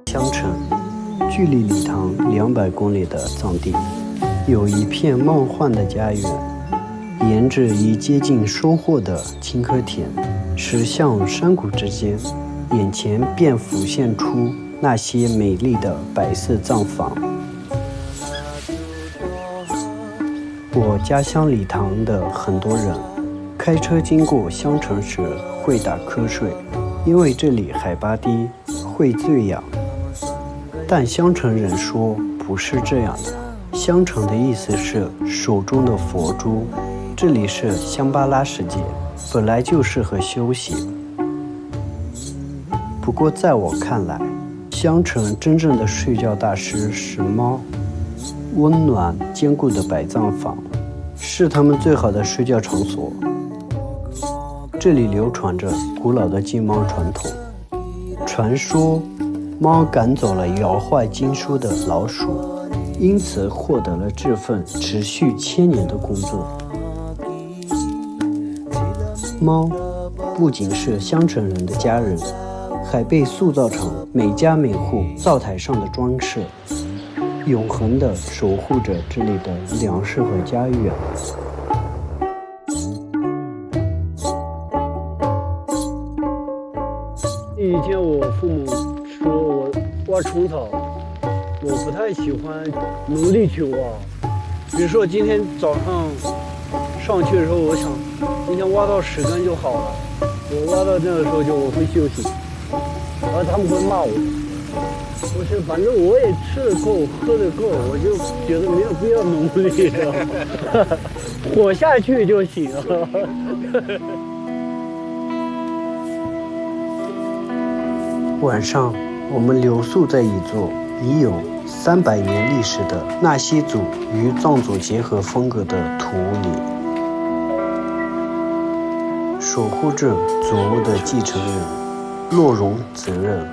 襄城，距离理塘200公里的藏地，有一片梦幻的家园，沿着已接近收获的青稞田，驶向山谷之间，眼前便浮现出那些美丽的白色藏房。我家乡理塘的很多人开车经过襄城时会打瞌睡，因为这里海拔低，会醉氧。但襄城人说不是这样的，襄城的意思是手中的佛珠，这里是香巴拉世界，本来就适合休息。不过在我看来，襄城真正的睡觉大师是猫，温暖坚固的白藏房是他们最好的睡觉场所。这里流传着古老的禁猫传统，传说猫赶走了咬坏经书的老鼠，因此获得了这份持续1000年的工作。猫不仅是襄城人的家人，还被塑造成每家每户灶台上的装饰，永恒地守护着这里的粮食和家园。以前我父母说我挖虫草，我不太喜欢努力去挖。比如说今天早上上去的时候，我想今天挖到10根就好了，我挖到这个时候我会休息，然后他们会骂我。我说反正我也吃得够喝得够，我就觉得没有必要努力了，活下去就行了。晚上，我们留宿在一座已有300年历史的纳西族与藏族结合风格的土屋里，守护着祖屋的继承人洛荣责任。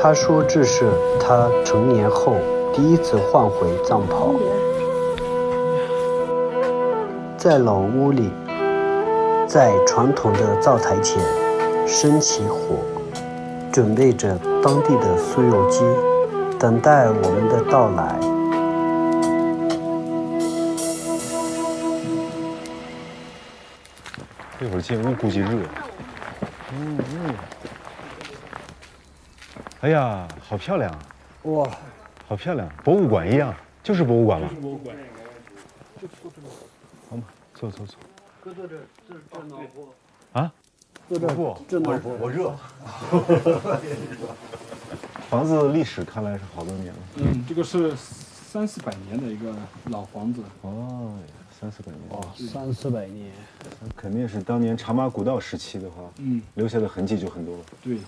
他说这是他成年后第一次换回藏袍。在老屋里，在传统的灶台前生起火，准备着当地的酥油鸡，等待我们的到来。这会儿进屋估计热。哎呀，好漂亮啊！哇，好漂亮，博物馆一样，就是博物馆嘛。博物馆。好嘛，坐。搁这暖和。啊？搁这不，这暖和。我热。房子历史看来是好多年了。这个是300-400年的一个老房子。哦，300-400年。哦，300-400年。肯定是当年茶马古道时期的话，留下的痕迹就很多了。对。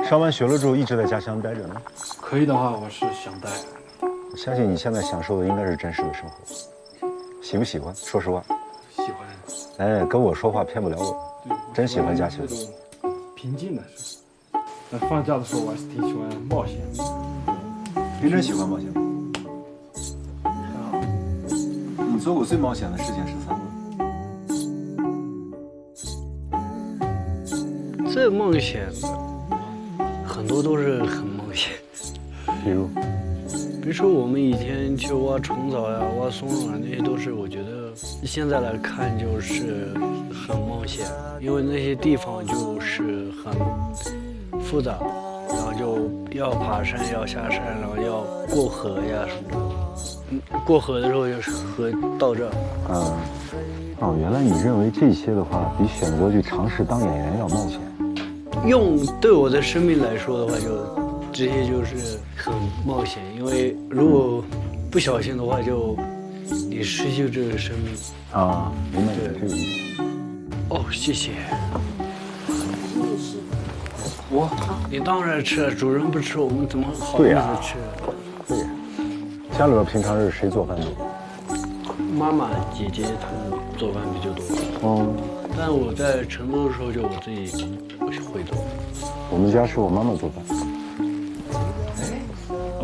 上完学了之后一直在家乡待着呢？可以的话，我是想待。我相信你现在享受的应该是真实的生活，喜不喜欢？说实话。喜欢。哎，跟我说话骗不了我。对，真喜欢家乡。这种平静的是。但放假的时候，我还是挺喜欢冒险。您真喜欢冒险吗？你做过最冒险的事情是啥呢？最冒险的很多都是很冒险，比如说我们以前去挖虫草呀、挖松软，那些都是我觉得现在来看就是很冒险，因为那些地方就是很复杂，然后就要爬山、要下山，然后要过河呀什么的。过河的时候就是河到这儿。原来你认为这些的话，比选择去尝试当演员要冒险。对我的生命来说的话，这些就是很冒险，因为如果不小心的话，你失去这个生命。明白这个意思。哦，谢谢。你当然吃，主人不吃，我们怎么好意思吃？对呀。家里边平常是谁做饭多？妈妈、姐姐她们做饭比较多。但我在成都的时候，就我自己会做。我们家是我妈妈做饭。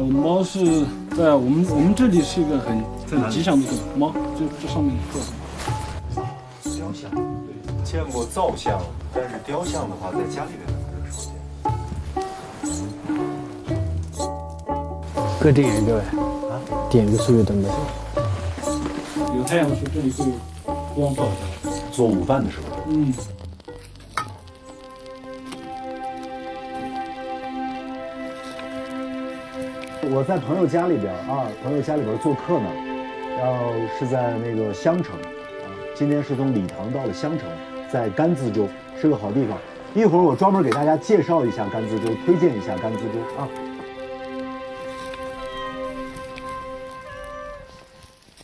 猫是在我们这里是一个很吉祥的动物，猫这上面做。像。见过造像，但是雕像的话，在家里面可能少见。搁点一个呗，啊，点个所有灯的。有太阳的时候，这里会有光照着。做午饭的时候。嗯。我在朋友家里边啊，朋友家里边做客呢，然后是在那个襄城，啊，今天是从理塘到了襄城，在甘孜州是个好地方。一会儿我专门给大家介绍一下甘孜州，推荐一下甘孜州啊。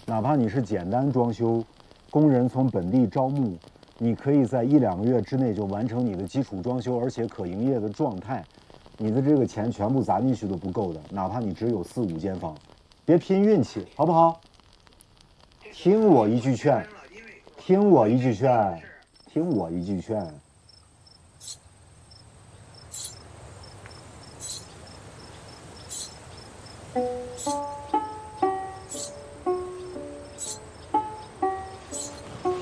哪怕你是简单装修，工人从本地招募，你可以在1-2个月之内就完成你的基础装修，而且可营业的状态。你的这个钱全部砸进去都不够的，哪怕你只有4-5间房，别拼运气，好不好？听我一句劝，听我一句劝，听我一句劝。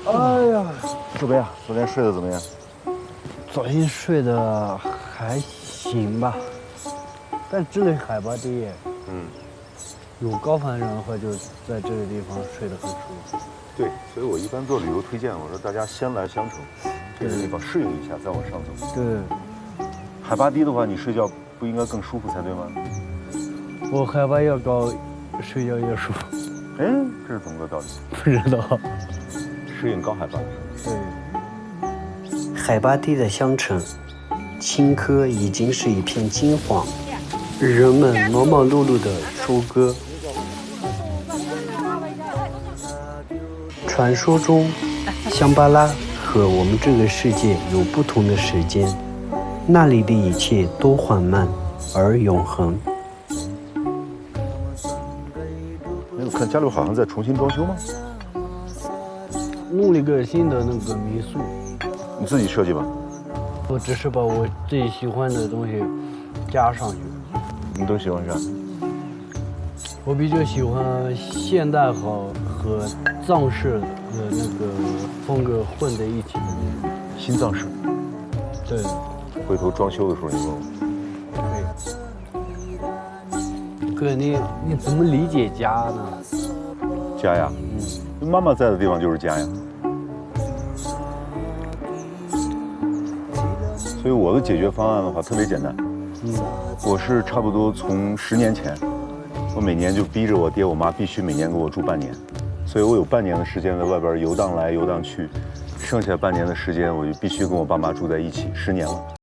哎呀，志伟啊，昨天睡得怎么样？昨天睡得还行吧，但这里海拔低，有高反人的话，就在这个地方睡得很舒服。对，所以我一般做旅游推荐，我说大家先来襄城，这个地方适应一下，再往上走。对，海拔低的话，你睡觉不应该更舒服才对吗？我海拔越高，睡觉越舒服。哎，这是怎么个道理？不知道。适应高海拔。对。海拔低的襄城，青稞已经是一片金黄，人们忙忙碌碌地收割。传说中，香巴拉和我们这个世界有不同的时间，那里的一切都缓慢而永恒。哎，我看家里好像在重新装修吗？弄了一个新的那个民宿。你自己设计吧？我只是把我自己喜欢的东西加上去。你都喜欢啥？我比较喜欢现代和藏式的那个风格混在一起的那种。新藏式。对。回头装修的时候你问我。哥，你怎么理解家呢？家呀，妈妈在的地方就是家呀。所以我的解决方案的话特别简单，我是差不多从10年前，我每年就逼着我爹我妈必须每年给我住半年，所以我有半年的时间在外边游荡来游荡去，剩下半年的时间我就必须跟我爸妈住在一起，10年了。